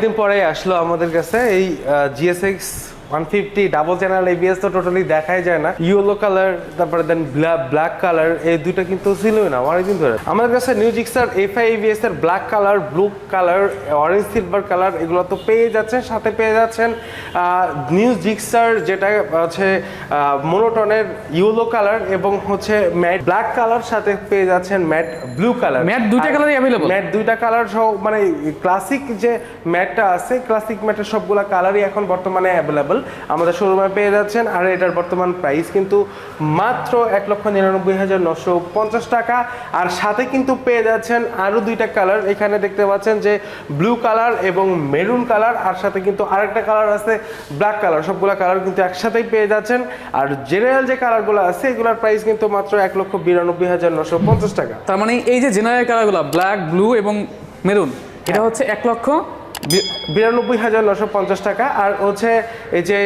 দিন পরে আসলো আমাদের কাছে এই GSX 150 ডাবল চ্যানেল ABS। তো টোটালি দেখাই যায় না, ইয়েলো কালার তারপরে দেন ব্ল্যাক কালার, এই দুইটা কিন্তু ছিলই না অনেকদিন ধরে আমাদের কাছে। নিউ জিক্সার A5 ABS এর black colour, blue colour, orange silver colour এগুলো তো পেয়ে যাচ্ছেন, সাথে পেয়ে যাচ্ছেন নিউ জিক্সার যেটা হচ্ছে মোনোটনের ইয়েলো কালার এবং হচ্ছে ম্যাট ব্ল্যাক কালার, সাথে পেয়ে যাচ্ছেন ম্যাট ব্লু কালার। ম্যাট দুইটা কালারই अवेलेबल, ম্যাট দুইটা কালার সহ, মানে ক্লাসিক যে ম্যাটটা আছে, ক্লাসিক ম্যাটের সবগুলা কালারই এখন বর্তমানে অ্যাভেলেবল আমাদের শোরুমে পেয়ে যাচ্ছেন। আর এটার বর্তমান প্রাইস কিন্তু মাত্র 1,99,950 টাকা। আর সাথে কিন্তু পেয়ে যাচ্ছেন আরো দুইটা কালার, এখানে দেখতে পাচ্ছেন যে ব্লু কালার এবং মেরুন কালার, আর সাথে কিন্তু আরেকটা কালার আছে ব্ল্যাক কালার। সবগুলা কালার কিন্তু একসাথেই পেয়ে যাচ্ছেন। আর জেনারেল যে কালারগুলো আছে এগুলোর প্রাইস কিন্তু মাত্র 1,92,950 টাকা। তার মানে এই যে জেনারেল কালারগুলো ব্ল্যাক, ব্লু এবং মেরুন, এটা হচ্ছে 1,92,950 টাকা। আর হচ্ছে এই যে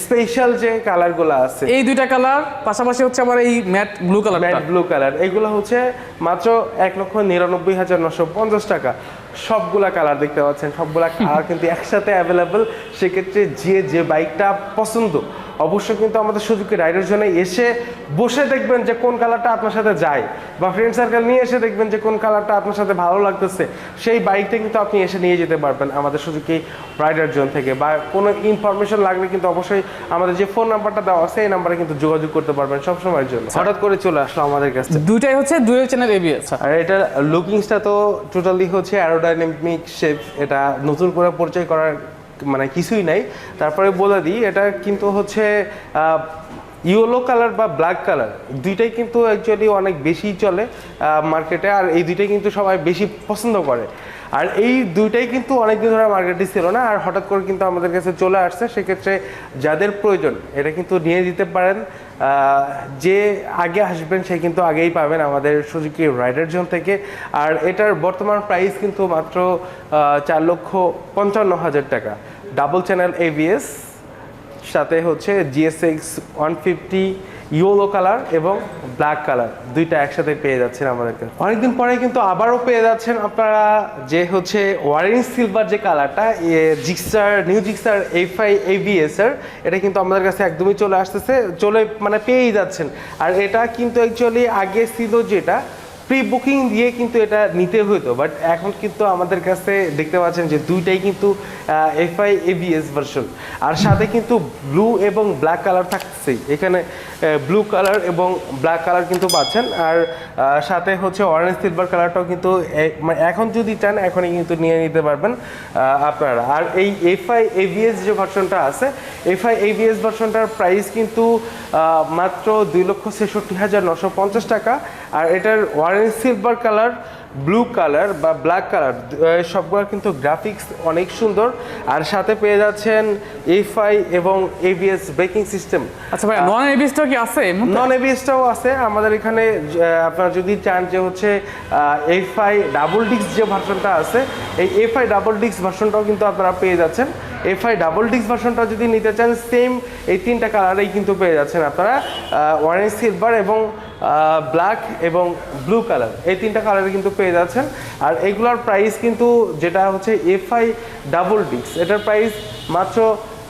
স্পেশাল যে কালারগুলো আছে, এই দুইটা কালার পাশাপাশি হচ্ছে আবার এই matte blue colour, matte blue colour, এগুলো হচ্ছে মাত্র 1,99,950 টাকা। সবগুলা কালার দেখতে পাচ্ছেন, সবগুলা কালার কিন্তু একসাথে অ্যাভেলেবল। সেক্ষেত্রে যে বাইকটা পছন্দ অবশ্যই কিন্তু আমাদের সুজুকি রাইডের জন্য এসে বসে দেখবেন যে কোন কালারটা আপনার সাথে যায়, বা ফ্রেন্ড সার্কেল নিয়ে এসে দেখবেন যে কোন কালারটা আপনার সাথে ভালো লাগতেছে, সেই বাইকটা কিন্তু আপনি এসে নিয়ে যেতে পারবেন আমাদের সুজুকি রাইডার জোন থেকে। বা কোনো ইনফরমেশন লাগলে কিন্তু অবশ্যই আমাদের যে ফোন নাম্বারটা দেওয়া আছে এই নাম্বারে কিন্তু যোগাযোগ করতে পারবেন সবসময়ের জন্য। হঠাৎ করে চলে আসলো আমাদের কাছে, দুইটাই হচ্ছে ডুয়াল চ্যানেল ABS। আর এটার লুকিংসটা তো টোটালি হচ্ছে অ্যারোডাইনামিক শেপ, এটা নতুন করে পরিচয় করার মানে কিছুই নাই। তারপরে বলে দিই, এটা কিন্তু হচ্ছে ইয়েলো কালার বা ব্ল্যাক কালার দুইটাই কিন্তু অ্যাকচুয়ালি অনেক বেশি চলে মার্কেটে, আর এই দুইটাই কিন্তু সবাই বেশি পছন্দ করে। আর এই দুইটাই কিন্তু অনেকদিন ধরে মার্কেটে ছিল না, আর হঠাৎ করে কিন্তু আমাদের কাছে চলে আসছে। সেক্ষেত্রে যাদের প্রয়োজন এটা কিন্তু নিয়ে দিতে পারেন। যে আগে আসবেন সে কিন্তু আগেই পাবেন আমাদের সুজুকি রাইডার জোন থেকে। আর এটার বর্তমান প্রাইস কিন্তু মাত্র 4,55,000 টাকা। ডাবল চ্যানেল ABS, সাথে হচ্ছে GSX 150 ইয়েলো কালার এবং ব্ল্যাক কালার দুইটা একসাথে পেয়ে যাচ্ছেন আমাদের কাছে। অনেকদিন পরে কিন্তু আবারও পেয়ে যাচ্ছেন আপনারা যে হচ্ছে অরেঞ্জ সিলভার যে কালারটা, Gixxer new Gixxer A5 ABS এর, এটা কিন্তু আমাদের কাছে একদমই চলে আসতেছে, মানে পেয়েই যাচ্ছেন। আর এটা কিন্তু অ্যাকচুয়ালি আগে ছিল যেটা প্রি বুকিং দিয়ে কিন্তু এটা নিতে হতো, বাট এখন কিন্তু আমাদের কাছে দেখতে পাচ্ছেন যে দুইটাই কিন্তু A5 ABS ভার্সন। আর সাথে কিন্তু ব্লু এবং ব্ল্যাক কালার থাকছেই, এখানে ব্লু কালার এবং ব্ল্যাক কালার কিন্তু পাচ্ছেন। আর সাথে হচ্ছে অরেঞ্জ সিলভার কালারটাও কিন্তু এখন যদি চান এখনই কিন্তু নিয়ে নিতে পারবেন আপনারা। আর এই A5 ABS যে ভার্সনটা আছে, A5 ABS ভার্সনটার প্রাইস কিন্তু মাত্র 2,66,950 টাকা। আর এটার orange silver colour, blue colour বা ব্ল্যাক কালার সবগুলো কিন্তু গ্রাফিক্স অনেক সুন্দর। আর সাথে পেয়ে যাচ্ছেন A5 এবং ABS ব্রেকিং সিস্টেম। আচ্ছা ভাই, নন ABSটাও কি আছে? নন ABSটাও আছে আমাদের এখানে। আপনারা যদি চান যে হচ্ছে A5 ডাবল ডিস্ক যে ভার্সনটা আছে, এই A5 ডাবল ডিস্ক ভার্সনটাও কিন্তু আপনারা পেয়ে যাচ্ছেন। A5 ডাবল ডিস্ক ভার্সনটা যদি নিতে চান, সেম এই তিনটা কালারেই কিন্তু পেয়ে যাচ্ছেন আপনারা, অরেঞ্জ সিলভার এবং ব্ল্যাক এবং ব্লু কালার, এই তিনটা কালারে কিন্তু পেয়ে যাচ্ছেন। আর এগুলোর প্রাইস কিন্তু যেটা হচ্ছে A5 ডাবল ডিস্ক, এটার প্রাইস মাত্র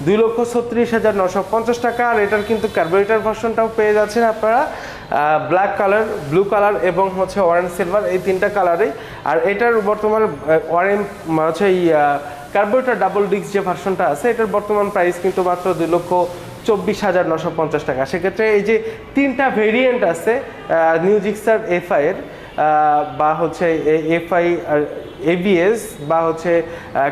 2,36,950 টাকা। আর এটার কিন্তু কার্বোরেটর ভার্সনটাও পেয়ে যাচ্ছেন আপনারা, ব্ল্যাক কালার, ব্লু কালার এবং হচ্ছে অরেঞ্জ সিলভার, এই তিনটা কালারেই। আর এটার বর্তমান অরেঞ্জ হচ্ছে এই কার্বোরেটর ডাবল ডিস্ক যে ভার্সনটা আছে, এটার বর্তমান প্রাইস কিন্তু মাত্র 2,24,950 টাকা। সেক্ষেত্রে এই যে তিনটা ভেরিয়েন্ট আছে নিউ জিক্সার A5 এর, বা হচ্ছে A5 ABS বা হচ্ছে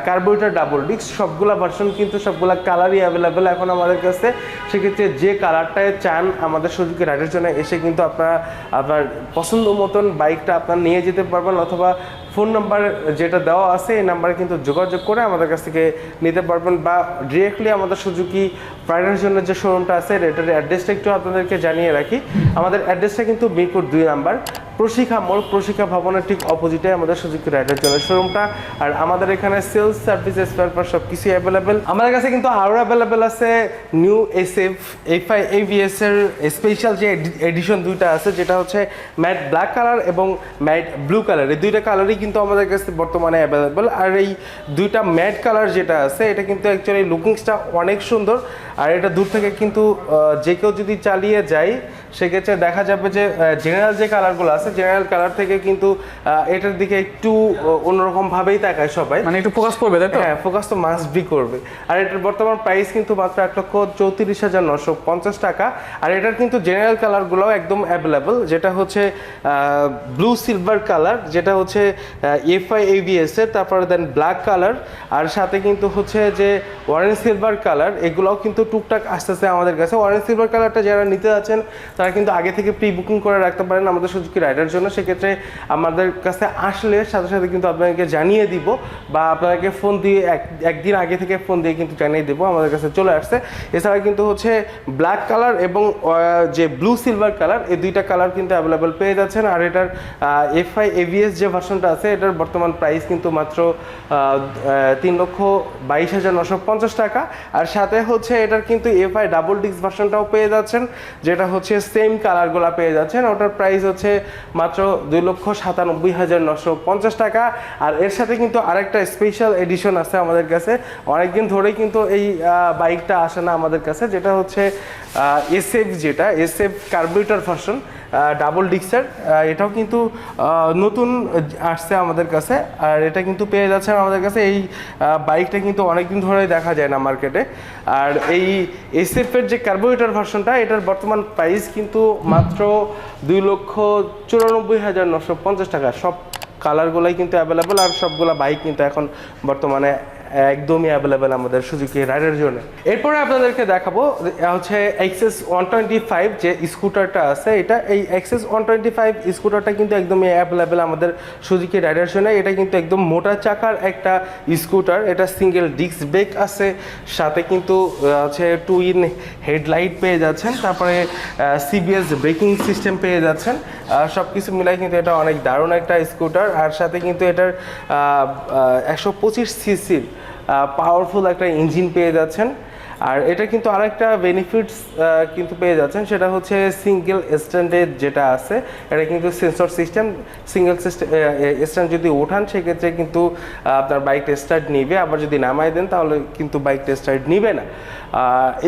কার্বোরেটর ডাবল ডিস্ক, সবগুলা ভার্সন কিন্তু সবগুলা কালারই অ্যাভেলেবেল এখন আমাদের কাছে। সেক্ষেত্রে যে কালারটায় চান আমাদের সুজুকি রাইডের জন্য এসে কিন্তু আপনারা আপনার পছন্দ মতন বাইকটা আপনার নিয়ে যেতে পারবেন, অথবা ফোন নাম্বার যেটা দেওয়া আছে এই নাম্বারে কিন্তু যোগাযোগ করে আমাদের কাছ থেকে নিতে পারবেন, বা ডিরেক্টলি আমাদের সুজুকি রাইডার জন্য যে শোরুমটা আছে এটার অ্যাড্রেসটা একটু আপনাদেরকে জানিয়ে রাখি। আমাদের অ্যাড্রেসটা কিন্তু মিরপুর 2 নাম্বার, প্রশিক্ষা ভবনের ঠিক অপোজিটে আমাদের সুজুকি রাইডার জন্য শোরুমটা। আর আমাদের এখানে সেলস সার্ভিস স্পেয়ার পার্টস সব কিছুই অ্যাভেলেবেল। আমাদের কাছে কিন্তু আরও অ্যাভেলেবেল আছে নিউ SF FI AVS এর স্পেশাল যে এডিশন দুইটা আছে, যেটা হচ্ছে ম্যাট ব্ল্যাক কালার এবং ম্যাট ব্লু কালার, এই দুইটা কালারই কিন্তু আমাদের কাছে বর্তমানে অ্যাভেলেবেল। আর এই দুইটা ম্যাট কালার যেটা আছে এটা কিন্তু অ্যাকচুয়ালি লুকিংসটা অনেক সুন্দর। আর এটা দূর থেকে কিন্তু যে কেউ যদি চালিয়ে যায় সেক্ষেত্রে দেখা যাবে যে জেনারেল যে কালারগুলো আছে, জেনারেল কালার থেকে কিন্তু এটার দিকে একটু অন্যরকমভাবেই তাকায় সবাই, মানে একটু ফোকাস করবে, তাই তো? হ্যাঁ, ফোকাস তো মাস্ট বি করবে। আর এটার বর্তমান প্রাইস কিন্তু মাত্র 1,34,950 টাকা। আর এটার কিন্তু জেনারেল কালারগুলোও একদম অ্যাভেলেবল, যেটা হচ্ছে ব্লু সিলভার কালার, যেটা হচ্ছে FI AVS এর, তারপরে দেন ব্ল্যাক কালার, আর সাথে কিন্তু হচ্ছে যে অরেঞ্জ সিলভার কালার, এগুলোও কিন্তু টুকটাক আসতেছে আমাদের কাছে। অরেঞ্জ সিলভার কালারটা যারা নিতে যাচ্ছেন তারা কিন্তু আগে থেকে প্রি বুকিং করে রাখতে পারেন আমাদের সুজুকি রাইডার জন্য। সেক্ষেত্রে আমাদের কাছে আসলে সাথে সাথে কিন্তু আপনাদেরকে জানিয়ে দিব, বা আপনাদেরকে ফোন দিয়ে একদিন আগে থেকে ফোন দিয়ে কিন্তু জানিয়ে দেবো আমাদের কাছে চলে আসছে। এছাড়া কিন্তু হচ্ছে ব্ল্যাক কালার এবং যে ব্লু সিলভার কালার, এই দুইটা কালার কিন্তু অ্যাভেলেবেল পেয়ে যাচ্ছেন। আর এটার FI AVS যে ভার্সনটা আছে এটার বর্তমান প্রাইস কিন্তু মাত্র 3,22,950 টাকা। আর সাথে হচ্ছে এটার কিন্তু FI ডাবল ডিস্ক ভার্সনটাও পেয়ে যাচ্ছেন, যেটা হচ্ছে সেম কালারগুলো পেয়ে যাচ্ছেন। ওটার প্রাইস হচ্ছে মাত্র 2,97,950 টাকা। আর এর সাথে কিন্তু আরেকটা স্পেশাল এডিশন আছে আমাদের কাছে, অনেকদিন ধরেই কিন্তু এই বাইকটা আসে না আমাদের কাছে, যেটা হচ্ছে SF, যেটা SF কার্বুরেটর ভার্সন ডাবল ডিক্সের। এটাও কিন্তু নতুন আসছে আমাদের কাছে, আর এটা কিন্তু পেয়ে যাচ্ছেন আমাদের কাছে। এই বাইকটা কিন্তু অনেকদিন ধরেই দেখা যায় না মার্কেটে। আর এই SF এর যে কার্বোরেটর ভার্সনটা, এটার বর্তমান প্রাইস কিন্তু মাত্র 2,94,950 টাকা। সব কালারগুলোই কিন্তু অ্যাভেলেবেল, আর সবগুলা বাইক কিন্তু এখন বর্তমানে একদমই অ্যাভেলেবেল আমাদের সুজুকি রাইডার জন্য। এরপরে আপনাদেরকে দেখাবো হচ্ছে XS 125 যে স্কুটারটা আছে, এই XS 125 স্কুটারটা কিন্তু একদমই অ্যাভেলেবেল আমাদের সুজুকি রাইডার জন্য। এটা কিন্তু একদম মোটা চাকার একটা স্কুটার, এটা সিঙ্গেল ডিস্ক ব্রেক আছে, সাথে কিন্তু হচ্ছে টুইন হেডলাইট পেয়ে যাচ্ছেন, তারপরে CBS ব্রেকিং সিস্টেম পেয়ে যাচ্ছেন। সব কিছু মিলাই কিন্তু এটা অনেক দারুণ একটা স্কুটার। আর সাথে কিন্তু এটার 125 সিসির পাওয়ারফুল একটা ইঞ্জিন পেয়ে যাচ্ছেন। আর এটা কিন্তু আরেকটা বেনিফিটস কিন্তু পেয়ে যাচ্ছেন, সেটা হচ্ছে সিঙ্গেল স্ট্যান্ডের যেটা আছে, এটা কিন্তু সেন্সর সিস্টেম। সিঙ্গেল স্ট্যান্ড যদি ওঠান সেক্ষেত্রে কিন্তু আপনার বাইকটা স্টার্ট নিবে, আবার যদি নামাই দেন তাহলে কিন্তু বাইকটা স্টার্ট নিবে না।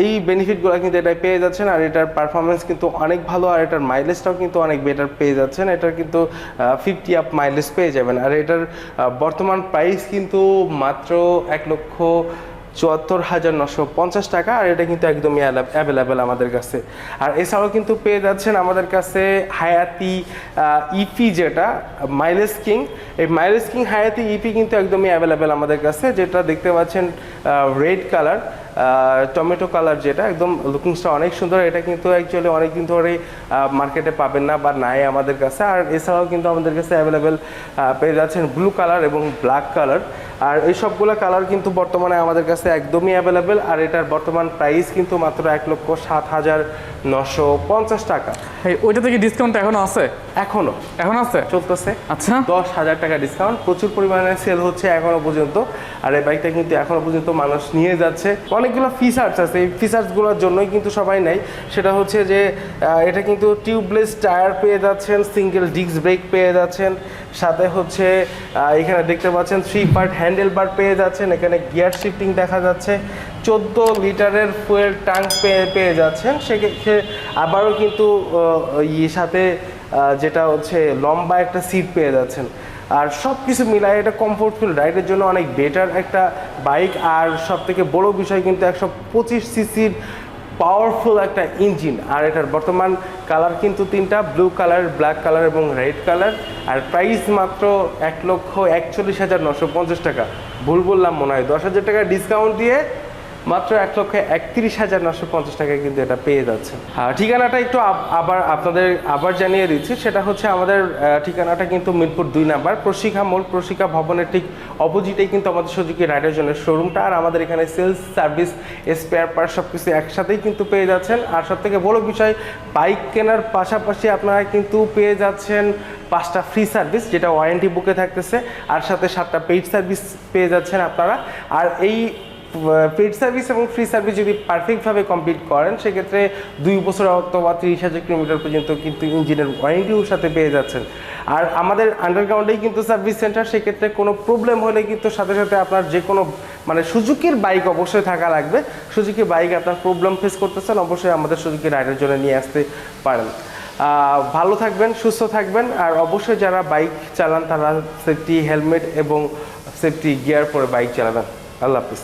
এই বেনিফিটগুলো কিন্তু এটা পেয়ে যাচ্ছেন। আর এটার পারফরমেন্স কিন্তু অনেক ভালো, আর এটার মাইলেজটাও কিন্তু অনেক বেটার পেয়ে যাচ্ছেন। এটার কিন্তু 50 আপ মাইলেজ পেয়ে যাবেন। আর এটার বর্তমান প্রাইস কিন্তু মাত্র 1,74,950 টাকা। আর এটা কিন্তু একদমই অ্যাভেলেবেল আমাদের কাছে। আর এছাড়াও কিন্তু পেয়ে যাচ্ছেন আমাদের কাছে হায়াতি ইপি, যেটা মাইলেজ কিং। এই মাইলেজ কিং হায়াতি ইপি কিন্তু একদমই অ্যাভেলেবেল আমাদের কাছে, যেটা দেখতে পাচ্ছেন রেড কালার, টমেটো কালার, যেটা একদম লুকিংসটা অনেক সুন্দর। এটা কিন্তু অ্যাকচুয়ালি অনেকদিন ধরেই মার্কেটে পাবেন না বা নাই আমাদের কাছে। আর এছাড়াও কিন্তু আমাদের কাছে অ্যাভেলেবেল পেয়ে যাচ্ছেন ব্লু কালার এবং ব্ল্যাক কালার। আর এই সবগুলো কালার কিন্তু বর্তমানে আমাদের কাছে একদমই অ্যাভেলেবেল। আর এটার বর্তমান প্রাইস কিন্তু মাত্র 1,07,950 টাকা। ওইটা থেকে ডিসকাউন্ট এখনো আছে? এখনো আছে, চলতেছে। আচ্ছা, 10,000 টাকা ডিসকাউন্ট, প্রচুর পরিমাণে সেল হচ্ছে এখনো পর্যন্ত। আর এই বাইকটা কিন্তু এখনো পর্যন্ত মানুষ নিয়ে যাচ্ছে। অনেকগুলো ফিচার্স আছে, এই ফিচার্সগুলোর জন্যই কিন্তু সবাই নেয়। সেটা হচ্ছে যে এটা কিন্তু টিউবলেস টায়ার পেয়ে যাচ্ছেন, সিঙ্গেল ডিস্ক ব্রেক পেয়ে যাচ্ছেন, সাথে হচ্ছে এখানে দেখতে পাচ্ছেন 3 পার্ট হ্যান্ডেল বার পেয়ে যাচ্ছেন, এখানে গিয়ার শিফটিং দেখা যাচ্ছে, 14 লিটারের ফুয়েল ট্যাঙ্ক পেয়ে যাচ্ছেন। সেক্ষেত্রে আবারও কিন্তু সাথে যেটা হচ্ছে লম্বা একটা সিট পেয়ে যাচ্ছেন। আর সব কিছু মিলায় এটা কমফোর্টফুল রাইডের জন্য অনেক বেটার একটা বাইক। আর সব থেকে বড় বিষয় কিন্তু 125 সিসির পাওয়ারফুল একটা ইঞ্জিন। আর এটার বর্তমান কালার কিন্তু 3টা, ব্লু কালার, ব্ল্যাক কালার এবং রেড কালার। আর প্রাইস মাত্র 1,41,950 টাকা। ভুল বললাম মনে হয়, 10,000 টাকা ডিসকাউন্ট দিয়ে মাত্র 1,31,950 টাকায় কিন্তু এটা পেয়ে যাচ্ছে। ঠিকানাটা একটু আবার আপনাদের জানিয়ে দিচ্ছি, সেটা হচ্ছে আমাদের ঠিকানাটা কিন্তু মিরপুর 2 নাম্বার প্রশিকা মোড়, প্রশিকা ভবনের ঠিক অপোজিটেই কিন্তু আমাদের সুজুকি রাইডার জোনের শোরুমটা। আর আমাদের এখানে সেলস, সার্ভিস, স্পেয়ার পার্ট সব কিছু একসাথেই কিন্তু পেয়ে যাচ্ছেন। আর সব থেকে বড় বিষয়, বাইক কেনার পাশাপাশি আপনারা কিন্তু পেয়ে যাচ্ছেন 5টা ফ্রি সার্ভিস, যেটা ওয়ারেন্টি বুকে থাকতেছে, আর সাথে 7টা পেইড সার্ভিস পেয়ে যাচ্ছেন আপনারা। আর এই পেইড সার্ভিস এবং ফ্রি সার্ভিস যদি পারফেক্টভাবে কমপ্লিট করেন, সেক্ষেত্রে 2 বছর অথবা 30,000 কিলোমিটার পর্যন্ত কিন্তু ইঞ্জিনের ওয়ারেন্টিও সাথে পেয়ে যাচ্ছেন। আর আমাদের আন্ডারগ্রাউন্ডেই কিন্তু সার্ভিস সেন্টার, সেক্ষেত্রে কোনো প্রবলেম হলে কিন্তু সাথে সাথে আপনার যে কোনো মানে সুজুকির বাইক অবশ্যই থাকা লাগবে। সুজুকি বাইক আপনার প্রবলেম ফেস করতেছেন, অবশ্যই আমাদের সুজুকি রাইডার জন্য নিয়ে আসতে পারেন। ভালো থাকবেন, সুস্থ থাকবেন, আর অবশ্যই যারা বাইক চালান তারা সেফটি হেলমেট এবং সেফটি গিয়ার পরে বাইক চালাবেন। আল্লাহ হাফিজ।